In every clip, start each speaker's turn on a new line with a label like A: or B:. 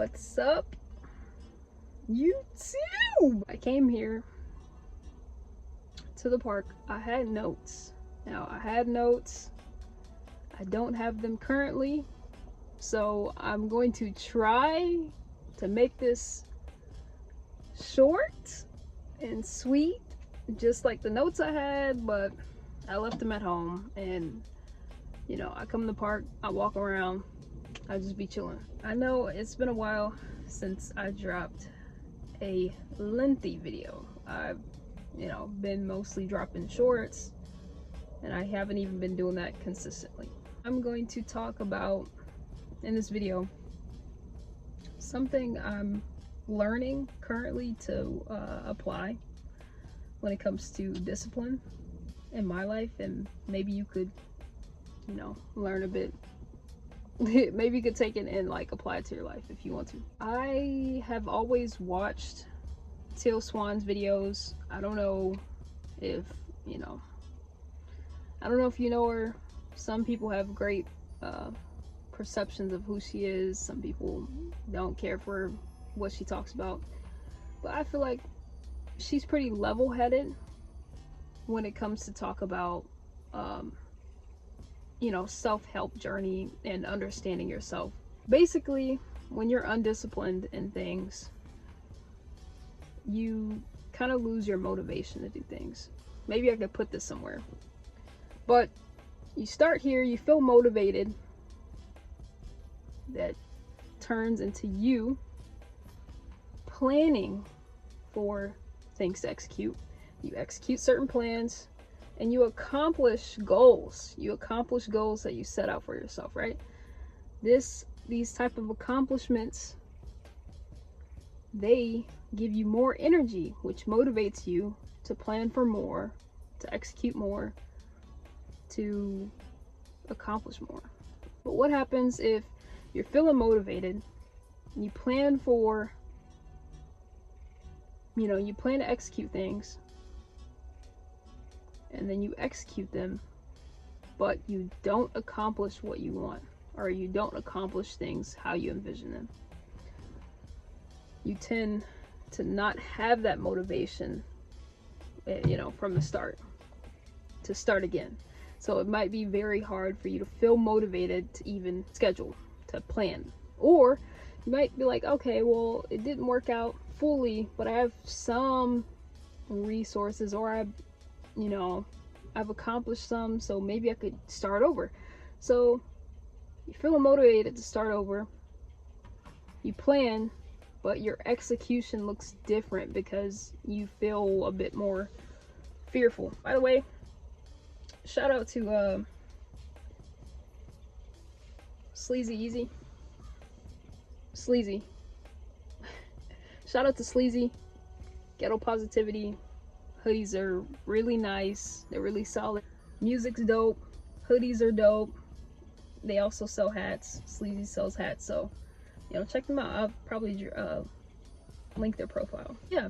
A: What's up, YouTube? I came here to the park. I had notes. Now, I had notes. I don't have them currently, so I'm going to try to make this short and sweet, just like the notes I had, but I left them at home. And you know, I come to the park, I walk around, I just be chilling. I know it's been a while since I dropped a lengthy video. I've, you know, been mostly dropping shorts, and I haven't even been doing that consistently. I'm going to talk about, in this video, something I'm learning currently to apply when it comes to discipline in my life, and maybe you could, you know, learn a bit. Maybe you could take it and like apply it to your life if you want to. I have always watched Teal Swan's videos. I don't know if you know, I don't know if you know her. Some people have great perceptions of who she is. Some people don't care for what she talks about, but I feel like she's pretty level-headed when it comes to talk about you know, self-help journey and understanding yourself. Basically, when you're undisciplined in things, you kind of lose your motivation to do things. Maybe I could put this somewhere, but you start here, you feel motivated, that turns into you planning for things to execute. You execute certain plans and you accomplish goals. You accomplish goals that you set out for yourself, right? These type of accomplishments, they give you more energy, which motivates you to plan for more, to execute more, to accomplish more. But what happens if you're feeling motivated, you plan for, you know, you plan to execute things, and then you execute them, but you don't accomplish what you want, or you don't accomplish things how you envision them? You tend to not have that motivation, you know, from the start, to start again. So it might be very hard for you to feel motivated to even schedule, to plan. Or you might be like, okay, well, it didn't work out fully, but I have some resources, or you know, I've accomplished some, so maybe I could start over. So you're feeling motivated to start over, you plan, but your execution looks different because you feel a bit more fearful. By the way, shout out to Sleazy. Shout out to Sleazy. Ghetto Positivity. Hoodies are really nice. They're really solid. Music's dope. Hoodies are dope. They also sell hats. Sleazy sells hats, so you know, check them out. I'll probably link their profile. Yeah.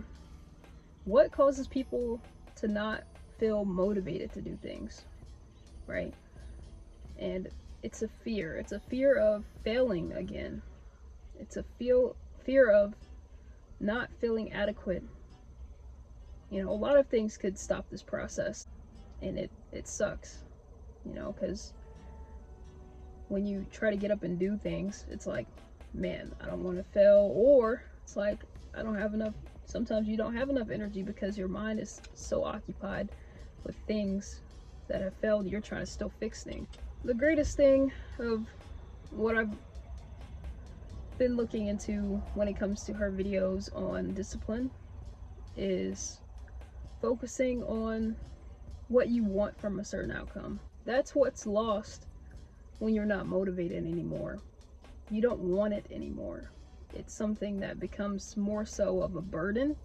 A: What causes people to not feel motivated to do things, right? And it's a fear. It's a fear of failing again. It's a fear of not feeling adequate. You know, a lot of things could stop this process, and it sucks, you know, because when you try to get up and do things, it's like, man, I don't want to fail, or it's like, I don't have enough. Sometimes you don't have enough energy because your mind is so occupied with things that have failed. You're trying to still fix things. The greatest thing of what I've been looking into when it comes to her videos on discipline is focusing on what you want from a certain outcome. That's what's lost when you're not motivated anymore. You don't want it anymore. It's something that becomes more so of a burden.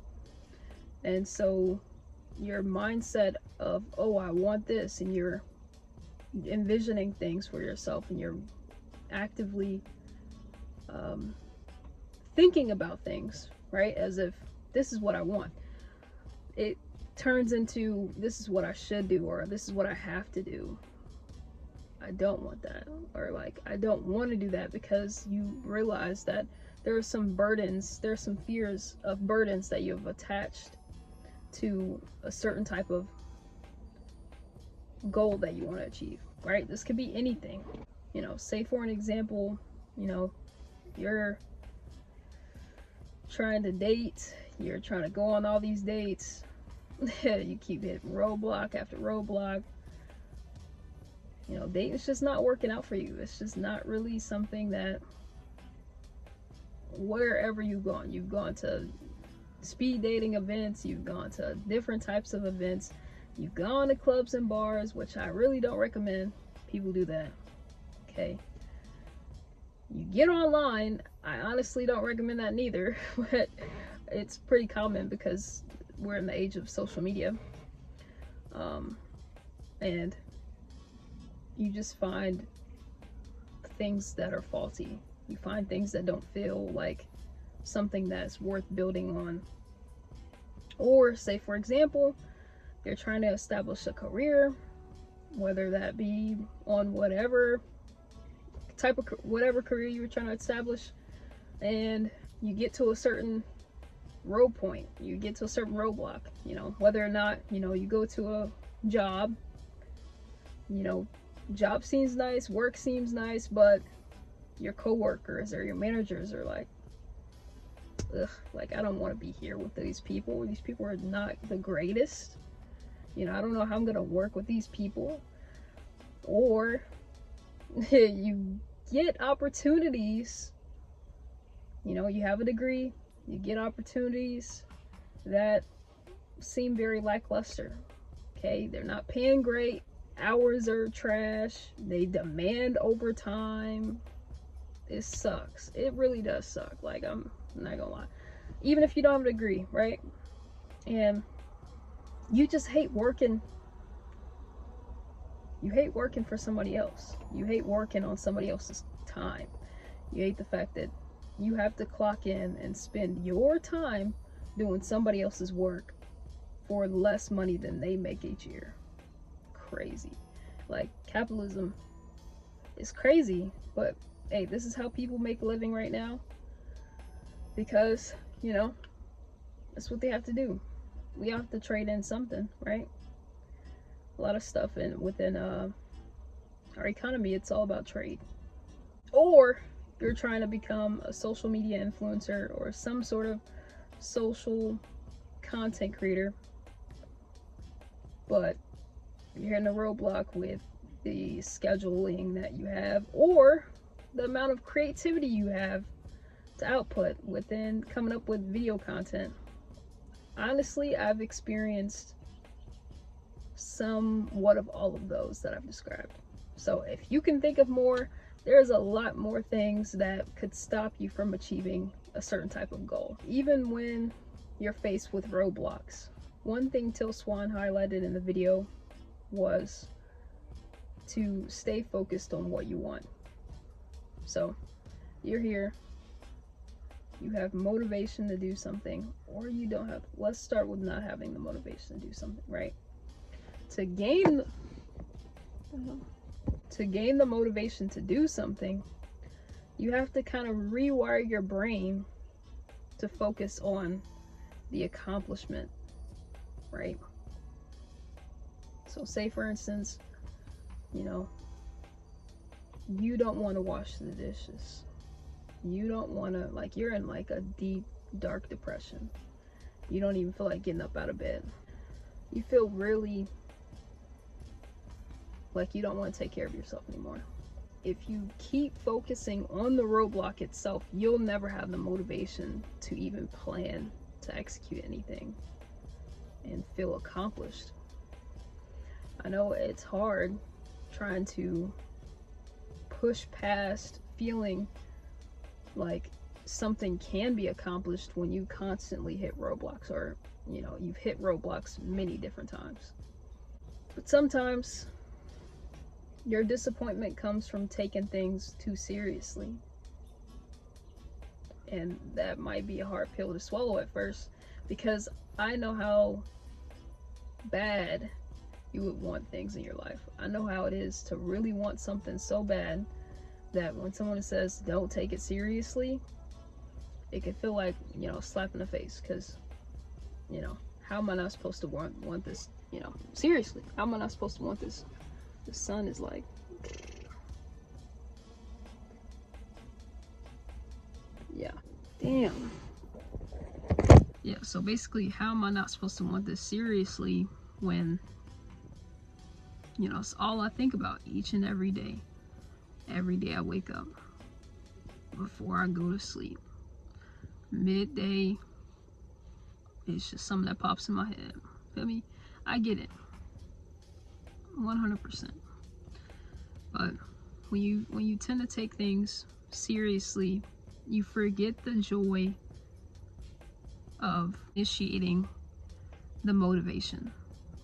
A: And so your mindset of, oh, I want this, and you're envisioning things for yourself, and you're actively thinking about things, right? As if this is what I want. It turns into, this is what I should do, or this is what I have to do. I don't want that, or like, I don't want to do that, because you realize that there are some burdens, there are some fears of burdens that you have attached to a certain type of goal that you want to achieve, right? This could be anything. You know, say for an example, you know, you're trying to date, you're trying to go on all these dates, you keep hitting roadblock after roadblock. You know, dating's just not working out for you. It's just not really something that, wherever you've gone to speed dating events, you've gone to different types of events, you've gone to clubs and bars, which I really don't recommend people do that. Okay, you get online, I honestly don't recommend that neither, but it's pretty common because we're in the age of social media, and you just find things that are faulty. You find things that don't feel like something that's worth building on. Or say for example, you're trying to establish a career, whether that be on whatever type of whatever career you were trying to establish, and you get to a certain road point, you get to a certain roadblock, you know, whether or not, you know, you go to a job, you know, job seems nice, work seems nice, but your coworkers or your managers are like, ugh, like, I don't want to be here with these people. These people are not the greatest. You know, I don't know how I'm gonna work with these people. Or you get opportunities, you know, you have a degree, you get opportunities that seem very lackluster. Okay, they're not paying great, hours are trash, they demand overtime. It sucks. It really does suck. Like, I'm not gonna lie. Even if you don't have a degree, right? And you just hate working. You hate working for somebody else. You hate working on somebody else's time. You hate the fact that you have to clock in and spend your time doing somebody else's work for less money than they make each year. Crazy. Like, capitalism is crazy, but hey, this is how people make a living right now, because, you know, that's what they have to do. We have to trade in something, right? A lot of stuff within our economy, it's all about trade. Or you're trying to become a social media influencer or some sort of social content creator, but you're hitting a roadblock with the scheduling that you have, or the amount of creativity you have to output within coming up with video content. Honestly, I've experienced somewhat of all of those that I've described. So if you can think of more, there's a lot more things that could stop you from achieving a certain type of goal, even when you're faced with roadblocks. One thing Teal Swan highlighted in the video was to stay focused on what you want. So you're here, you have motivation to do something, or you don't have. Let's start with not having the motivation to do something, right? To gain the motivation to do something, you have to kind of rewire your brain to focus on the accomplishment, right? So say for instance, you know, you don't want to wash the dishes. You don't want to, like, you're in like a deep, dark depression. You don't even feel like getting up out of bed. You feel really like you don't want to take care of yourself anymore. If you keep focusing on the roadblock itself, you'll never have the motivation to even plan to execute anything and feel accomplished. I know it's hard trying to push past feeling like something can be accomplished when you constantly hit roadblocks, or, you know, you've hit roadblocks many different times. But sometimes your disappointment comes from taking things too seriously. And that might be a hard pill to swallow at first, because I know how bad you would want things in your life. I know how it is to really want something so bad that when someone says don't take it seriously, it can feel like, you know, a slap in the face, because, you know, how am I not supposed to want this? You know, seriously, how am I not supposed to want this? The sun is like, yeah, damn. Yeah, so basically, how am I not supposed to want this seriously when, you know, it's all I think about each and every day. Every day I wake up, before I go to sleep, midday, it's just something that pops in my head. Feel me? I get it, 100%. But when you tend to take things seriously, you forget the joy of initiating the motivation.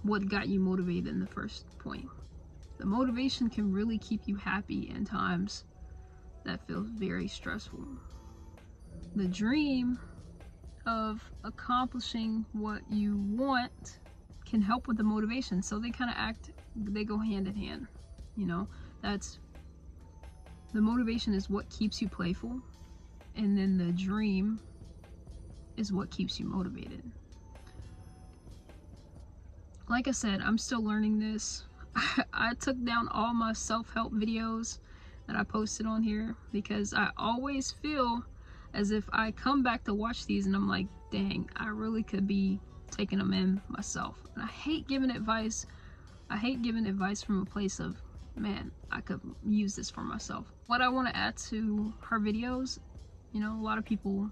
A: What got you motivated in the first point? The motivation can really keep you happy in times that feel very stressful. The dream of accomplishing what you want can help with the motivation. So they kind of they go hand in hand. You know, that's the motivation is what keeps you playful, and then the dream is what keeps you motivated. Like I said, I'm still learning this. I took down all my self-help videos that I posted on here because I always feel as if I come back to watch these and I'm like, dang, I really could be taking them in myself. And I hate giving advice. I hate giving advice from a place of, man, I could use this for myself. What I want to add to her videos, you know, a lot of people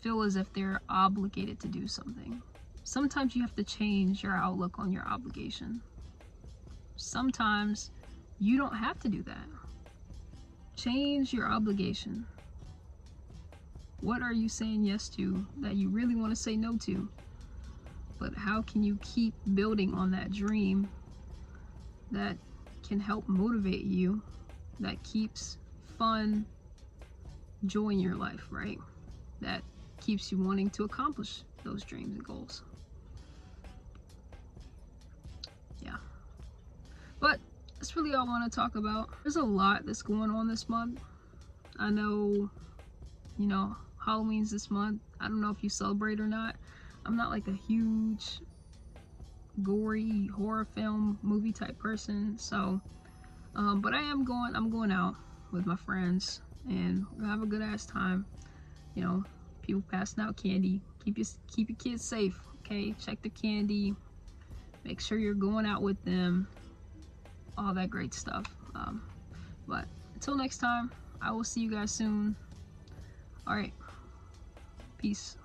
A: feel as if they're obligated to do something. Sometimes you have to change your outlook on your obligation. Sometimes you don't have to do that. Change your obligation. What are you saying yes to that you really want to say no to? But how can you keep building on that dream that can help motivate you, that keeps fun, joy in your life, right? That keeps you wanting to accomplish those dreams and goals. Yeah. But that's really all I want to talk about. There's a lot that's going on this month. I know, you know, Halloween's this month. I don't know if you celebrate or not. I'm not like a huge gory horror film movie type person, so but I'm going out with my friends and we'll have a good ass time. You know, people passing out candy. Keep your kids safe, okay? Check the candy. Make sure you're going out with them. All that great stuff. But until next time, I will see you guys soon. All right, peace.